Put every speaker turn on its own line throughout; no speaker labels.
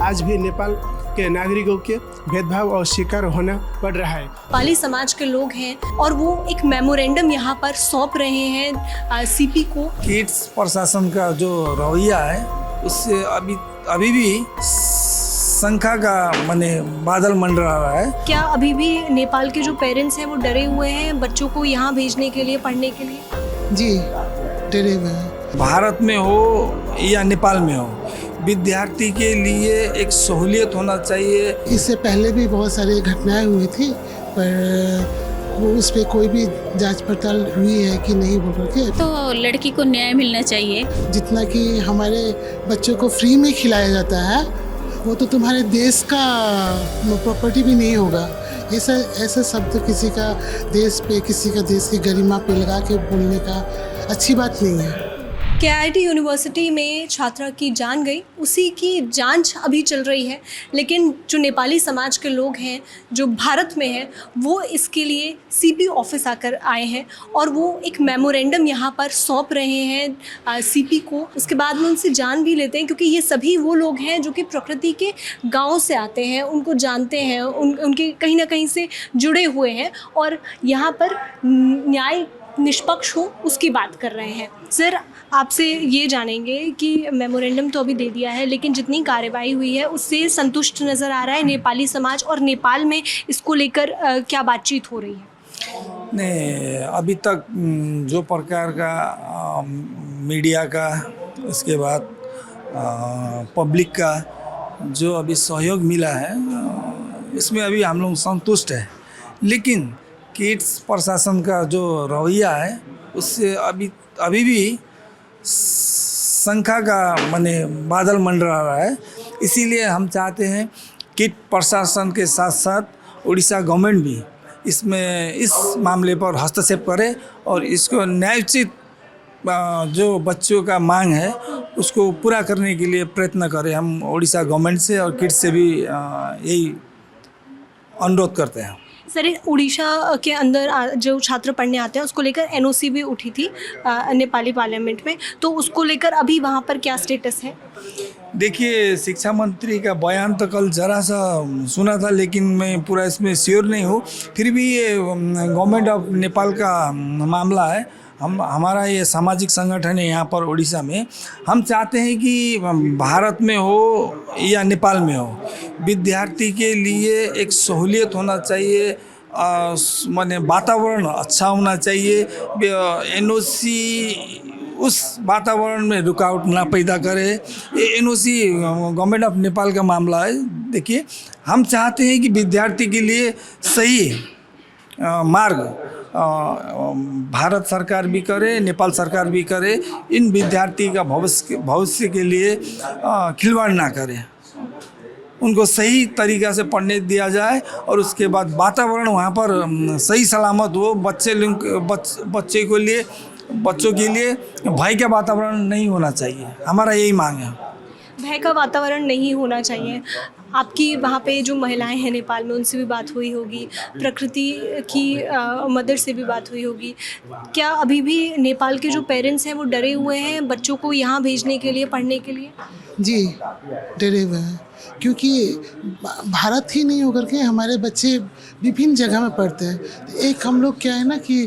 आज भी नेपाल के नागरिकों के भेदभाव और शिकार होना पड़ रहा है।
नेपाली समाज के लोग हैं और वो एक मेमोरेंडम यहाँ पर सौंप रहे हैं सीपी को।
किड्स प्रशासन का जो रवैया है उससे अभी भी शंका का माने बादल मंडरा रहा है।
क्या अभी भी नेपाल के जो पेरेंट्स हैं वो डरे हुए हैं बच्चों को यहाँ भेजने के लिए, पढ़ने के लिए?
जी डरे हुए हैं।
भारत में हो या नेपाल में हो, विद्यार्थी के लिए एक सहूलियत होना चाहिए।
इससे पहले भी बहुत सारी घटनाएं हुई थी, पर वो उस पर कोई भी जांच पड़ताल हुई है कि नहीं बोल करके।
तो लड़की को न्याय मिलना चाहिए।
जितना कि हमारे बच्चों को फ्री में खिलाया जाता है वो तो तुम्हारे देश का प्रॉपर्टी भी नहीं होगा। ऐसा शब्द किसी का देश पे, किसी का देश की गरिमा पे लगा के बोलने का अच्छी बात नहीं है।
KIT यूनिवर्सिटी में छात्रा की जान गई, उसी की जांच अभी चल रही है, लेकिन जो नेपाली समाज के लोग हैं जो भारत में हैं वो इसके लिए CP ऑफिस आकर आए हैं और वो एक मेमोरेंडम यहाँ पर सौंप रहे हैं CP को। उसके बाद में उनसे जान भी लेते हैं, क्योंकि ये सभी वो लोग हैं जो कि प्रकृति के गाँव से आते हैं, उनको जानते हैं, उनके कहीं ना कहीं से जुड़े हुए हैं और यहाँ पर न्याय निष्पक्ष हो उसकी बात कर रहे हैं। सर, आपसे ये जानेंगे कि मेमोरेंडम तो अभी दे दिया है, लेकिन जितनी कार्रवाई हुई है उससे संतुष्ट नज़र आ रहा है नेपाली समाज, और नेपाल में इसको लेकर क्या बातचीत हो रही है?
नहीं, अभी तक जो प्रकार का मीडिया का, उसके बाद पब्लिक का जो अभी सहयोग मिला है इसमें अभी हम लोग संतुष्ट है। लेकिन किड्स प्रशासन का जो रवैया है उससे अभी भी शंका का माने बादल मंडरा रहा है। इसीलिए हम चाहते हैं किड प्रशासन के साथ साथ उड़ीसा गवर्नमेंट भी इस मामले पर हस्तक्षेप करे और इसको न्यायोचित जो बच्चों का मांग है उसको पूरा करने के लिए प्रयत्न करें। हम उड़ीसा गवर्नमेंट से और किड्स से भी यही अनुरोध करते हैं।
सर, उड़ीसा के अंदर जो छात्र पढ़ने आते हैं उसको लेकर NOC भी उठी थी नेपाली पार्लियामेंट में, तो उसको लेकर अभी वहाँ पर क्या स्टेटस है?
देखिए, शिक्षा मंत्री का बयान तो कल ज़रा सा सुना था, लेकिन मैं पूरा इसमें श्योर नहीं हूँ। फिर भी ये गवर्नमेंट ऑफ नेपाल का मामला है। हमारा ये सामाजिक संगठन है यहाँ पर उड़ीसा में। हम चाहते हैं कि भारत में हो या नेपाल में हो, विद्यार्थी के लिए एक सहूलियत होना चाहिए, माने वातावरण अच्छा होना चाहिए। NOC उस वातावरण में रुकावट ना पैदा करे। ये NOC गवर्नमेंट ऑफ नेपाल का मामला है। देखिए, हम चाहते हैं कि विद्यार्थी के लिए सही मार्ग भारत सरकार भी करे, नेपाल सरकार भी करे। इन विद्यार्थी का भविष्य के लिए खिलवाड़ ना करे, उनको सही तरीक़ा से पढ़ने दिया जाए और उसके बाद वातावरण वहाँ पर सही सलामत हो। बच्चों के लिए भय का वातावरण नहीं होना चाहिए। हमारा यही मांग है।
भय का वातावरण नहीं होना चाहिए। आपकी वहाँ पे जो महिलाएं हैं नेपाल में, उनसे भी बात हुई होगी, प्रकृति की मदर से भी बात हुई होगी। क्या अभी भी नेपाल के जो पेरेंट्स हैं वो डरे हुए हैं बच्चों को यहाँ भेजने के लिए, पढ़ने के लिए? जी
डरे हुए हैं, क्योंकि भारत ही नहीं होकर के हमारे बच्चे विभिन्न जगह में पढ़ते हैं। एक हम लोग क्या है ना कि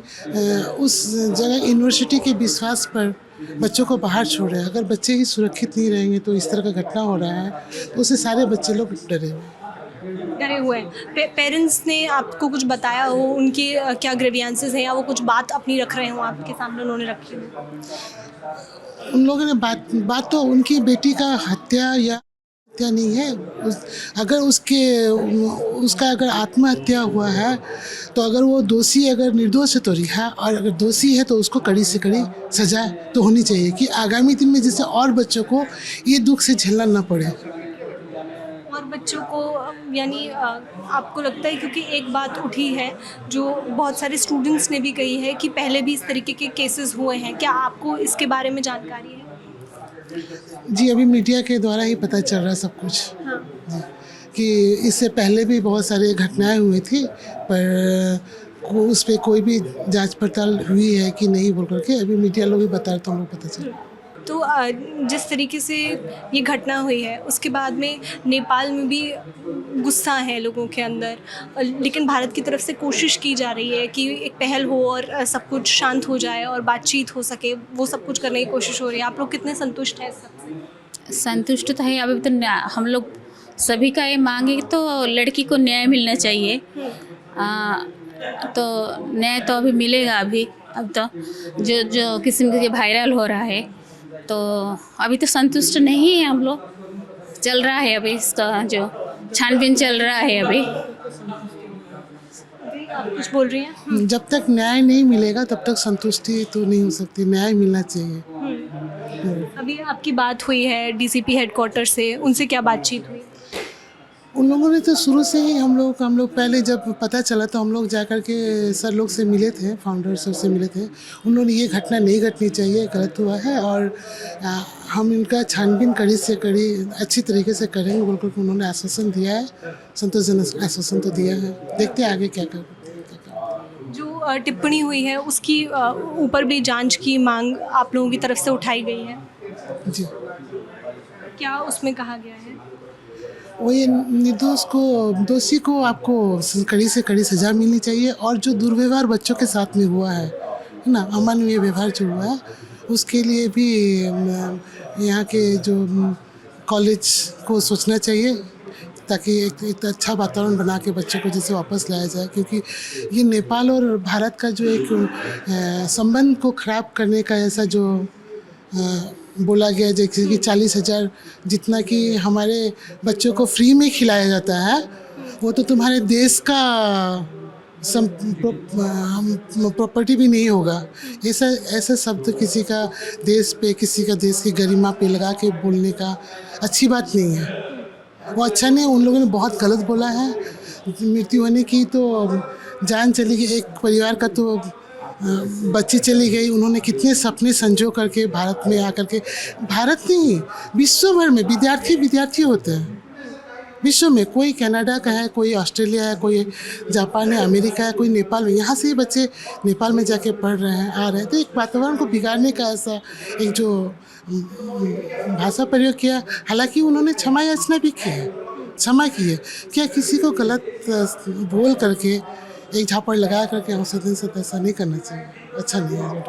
उस जगह यूनिवर्सिटी के विश्वास पर बच्चों को बाहर छोड़ रहे हैं। अगर बच्चे ही सुरक्षित नहीं रहेंगे तो इस तरह का घटना हो रहा है, तो उससे सारे बच्चे लोग डरे हुए
हैं। पेरेंट्स ने आपको कुछ बताया हो, उनके क्या ग्रीवियंसेस हैं, या वो कुछ बात अपनी रख रहे हो आपके सामने उन्होंने रखी हो?
उन लोगों ने बात तो उनकी बेटी का हत्या नहीं है। अगर उसका अगर आत्महत्या हुआ है तो अगर वो दोषी अगर निर्दोष है तो रिहा, और अगर दोषी है तो उसको कड़ी से कड़ी सजा तो होनी चाहिए कि आगामी दिन में जैसे और बच्चों को ये दुख से झेलना ना पड़े।
और बच्चों को यानी आपको लगता है, क्योंकि एक बात उठी है जो बहुत सारे स्टूडेंट्स ने भी कही है कि पहले भी इस तरीके के केसेस हुए हैं, क्या आपको इसके बारे में जानकारी है?
जी, अभी मीडिया के द्वारा ही पता चल रहा है सब कुछ। हाँ। जी, कि इससे पहले भी बहुत सारी घटनाएं हुई थी, पर उस पर कोई भी जांच पड़ताल हुई है कि नहीं बोल करके अभी मीडिया लोग ही बता रहे, तो हम लोग पता चल।
तो जिस तरीके से ये घटना हुई है उसके बाद में नेपाल में भी गुस्सा है लोगों के अंदर, लेकिन भारत की तरफ से कोशिश की जा रही है कि एक पहल हो और सब कुछ शांत हो जाए और बातचीत हो सके, वो सब कुछ करने की कोशिश हो रही है। आप लोग कितने संतुष्ट हैं इस सबसे?
संतुष्ट तो है, अभी तो हम लोग सभी का ये मांगे तो लड़की को न्याय मिलना चाहिए। तो न्याय तो अभी मिलेगा। अभी अब तो जो किस्म के वायरल हो रहा है, तो अभी तो संतुष्ट नहीं है हम लोग। चल रहा है अभी इसका जो छानबीन चल रहा है अभी।
आप कुछ बोल रही हैं?
जब तक न्याय नहीं मिलेगा तब तक संतुष्टि तो नहीं हो सकती, न्याय मिलना चाहिए।
अभी आपकी बात हुई है डीसीपी हेडक्वार्टर से, उनसे क्या बातचीत हुई?
उन लोगों ने तो शुरू से ही हम लोग पहले जब पता चला तो हम लोग जाकर के सर लोग से मिले थे, फाउंडर सर से मिले थे। उन्होंने ये घटना नहीं घटनी चाहिए, गलत हुआ है और हम इनका छानबीन कड़ी से कड़ी अच्छी तरीके से करेंगे बोलकर उन्होंने आश्वासन दिया है, संतोषजनक आश्वासन तो दिया है। देखते हैं आगे क्या करते हैं।
जो टिप्पणी हुई है उसकी ऊपर भी जांच की मांग आप लोगों की तरफ से उठाई गई है
जी,
क्या उसमें कहा गया है?
वो ये दोषी को आपको कड़ी से कड़ी सज़ा मिलनी चाहिए और जो दुर्व्यवहार बच्चों के साथ में हुआ है ना, अमानवीय व्यवहार जो हुआ है, उसके लिए भी यहाँ के जो कॉलेज को सोचना चाहिए ताकि एक अच्छा वातावरण बना के बच्चों को जैसे वापस लाया जाए। क्योंकि ये नेपाल और भारत का जो एक संबंध को खराब करने का ऐसा जो बोला गया, जैसे कि 40,000 जितना कि हमारे बच्चों को फ्री में खिलाया जाता है, वो तो तुम्हारे देश का प्रॉपर्टी भी नहीं होगा। ऐसा शब्द किसी का देश पे, किसी का देश की गरिमा पे लगा के बोलने का अच्छी बात नहीं है। वो अच्छा नहीं, उन लोगों ने बहुत गलत बोला है। मृत्यु होने की तो जान चली गई, एक परिवार का तो बच्ची चली गई। उन्होंने कितने सपने संजो करके भारत में आकर के, भारत नहीं विश्व भर में विद्यार्थी होते हैं। विश्व में कोई कनाडा का है, कोई ऑस्ट्रेलिया है, कोई जापान है, अमेरिका है, कोई नेपाल में, यहाँ से ही बच्चे नेपाल में जाके पढ़ रहे हैं, आ रहे हैं। तो एक वातावरण को बिगाड़ने का ऐसा एक जो भाषा प्रयोग किया, हालांकि उन्होंने क्षमा याचना भी की है, क्षमा की है। क्या किसी को गलत बोल करके एक झापड़ लगा करके औसतन से ऐसा नहीं करना चाहिए, अच्छा नहीं है।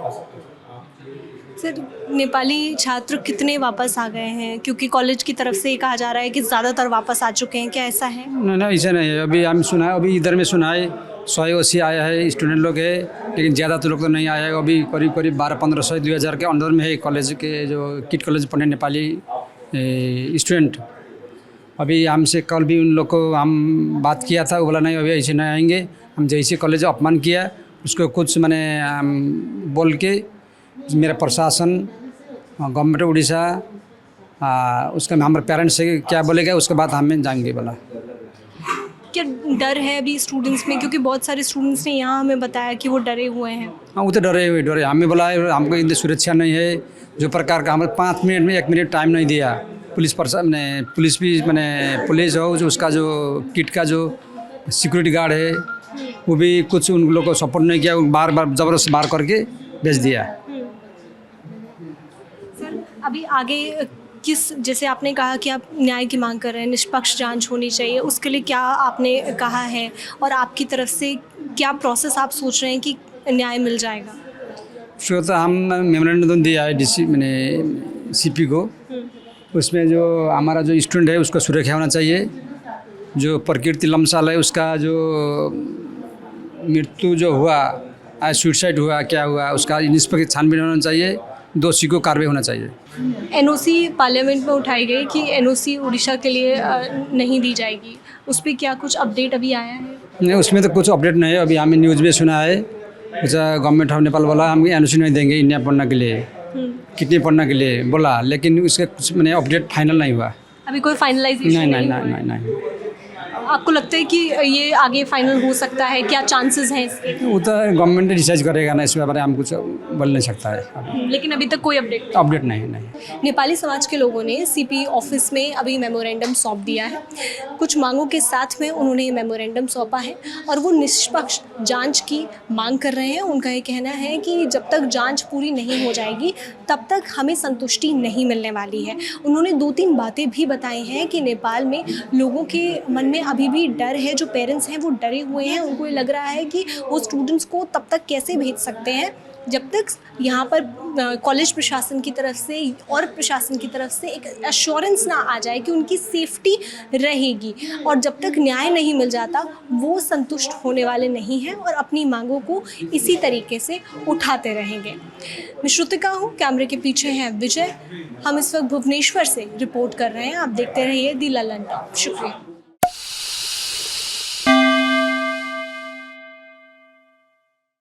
सर, नेपाली छात्र कितने वापस आ गए हैं? क्योंकि कॉलेज की तरफ से ये कहा जा रहा है कि ज़्यादातर वापस आ चुके हैं, क्या ऐसा है?
नहीं, ऐसा नहीं है। अभी हम सुना है, अभी इधर में सुना है 100-80 आया है स्टूडेंट लोग है, लेकिन ज़्यादा तो लोग तो नहीं आया है। अभी करीब 1200-1500 2000 के अंदर में है कॉलेज के जो किट कॉलेज पढ़ने नेपाली स्टूडेंट। अभी हमसे कल भी उन लोग को हम बात किया था, वो बोला नहीं अभी ऐसे नहीं आएंगे। हम जैसे कॉलेज अपमान किया उसको कुछ मैंने बोल के मेरा प्रशासन, गवर्नमेंट उड़ीसा, उसका हमारे पेरेंट्स से क्या बोलेगा उसके बाद हमें जाएंगे बोला।
क्या डर है अभी स्टूडेंट्स में? क्योंकि बहुत सारे स्टूडेंट्स ने यहाँ हमें बताया कि वो डरे हुए हैं।
हाँ, वो तो डरे हमें बोला हमको इतनी सुरक्षा नहीं है जो प्रकार का। हमें 5 मिनट में 1 मिनट टाइम नहीं दिया। पुलिस भी पुलिस हो जो उसका जो किट का जो सिक्योरिटी गार्ड है वो भी कुछ उन लोगों को सपोर्ट नहीं किया, बार बार ज़बरदस्त बार करके भेज दिया।
सर, अभी आगे जैसे आपने कहा कि आप न्याय की मांग कर रहे हैं, निष्पक्ष जांच होनी चाहिए, उसके लिए क्या आपने कहा है और आपकी तरफ से क्या प्रोसेस आप सोच रहे हैं कि न्याय मिल जाएगा?
उसको तो हम मेमोरेंडम दिया है CP को। उसमें जो हमारा जो स्टूडेंट है उसका सुरक्षा होना चाहिए। जो प्रकृति लम्साल है उसका जो मृत्यु जो हुआ, सुसाइड हुआ, क्या हुआ, उसका निष्पक्ष छानबीन होना चाहिए, दोषी को कार्रवाई होना चाहिए।
NOC पार्लियामेंट में उठाई गई कि NOC उड़ीसा के लिए नहीं दी जाएगी, उस पर क्या कुछ अपडेट अभी आया है?
नहीं, उसमें तो कुछ अपडेट नहीं है। अभी हमें न्यूज़ में सुना है गवर्नमेंट ऑफ नेपाल बोला हम NOC नहीं देंगे इंडिया पढ़ने के लिए, कितने पढ़ने के लिए बोला, लेकिन उसका कुछ अपडेट फाइनल नहीं हुआ।
अभी कोई फाइनलाइजेशन
नहीं।
आपको लगता है कि ये आगे फाइनल हो सकता है, क्या चांसेस हैं इसके?
वो तो गवर्नमेंट डिसाइड करेगा ना, इसके बारे में हम कुछ बोल नहीं सकता है।
लेकिन अभी तक कोई अपडेट
अपडेट नहीं।
नेपाली समाज के लोगों ने सीपी ऑफिस में अभी मेमोरेंडम सौंप दिया है। कुछ मांगों के साथ में उन्होंने ये मेमोरेंडम सौंपा है और वो निष्पक्ष जांच की मांग कर रहे हैं। उनका ये कहना है कि जब तक जांच पूरी नहीं हो जाएगी तब तक हमें संतुष्टि नहीं मिलने वाली है। उन्होंने 2-3 बातें भी बताई हैं कि नेपाल में लोगों के मन में अभी भी डर है, जो पेरेंट्स हैं वो डरे हुए हैं। उनको ये लग रहा है कि वो स्टूडेंट्स को तब तक कैसे भेज सकते हैं जब तक यहाँ पर कॉलेज प्रशासन की तरफ से और प्रशासन की तरफ से एक एश्योरेंस ना आ जाए कि उनकी सेफ्टी रहेगी। और जब तक न्याय नहीं मिल जाता वो संतुष्ट होने वाले नहीं हैं और अपनी मांगों को इसी तरीके से उठाते रहेंगे। मैं श्रुतिका हूँ, कैमरे के पीछे हैं विजय। हम इस वक्त भुवनेश्वर से रिपोर्ट कर रहे हैं। आप देखते रहिए दी ललन टॉप। शुक्रिया।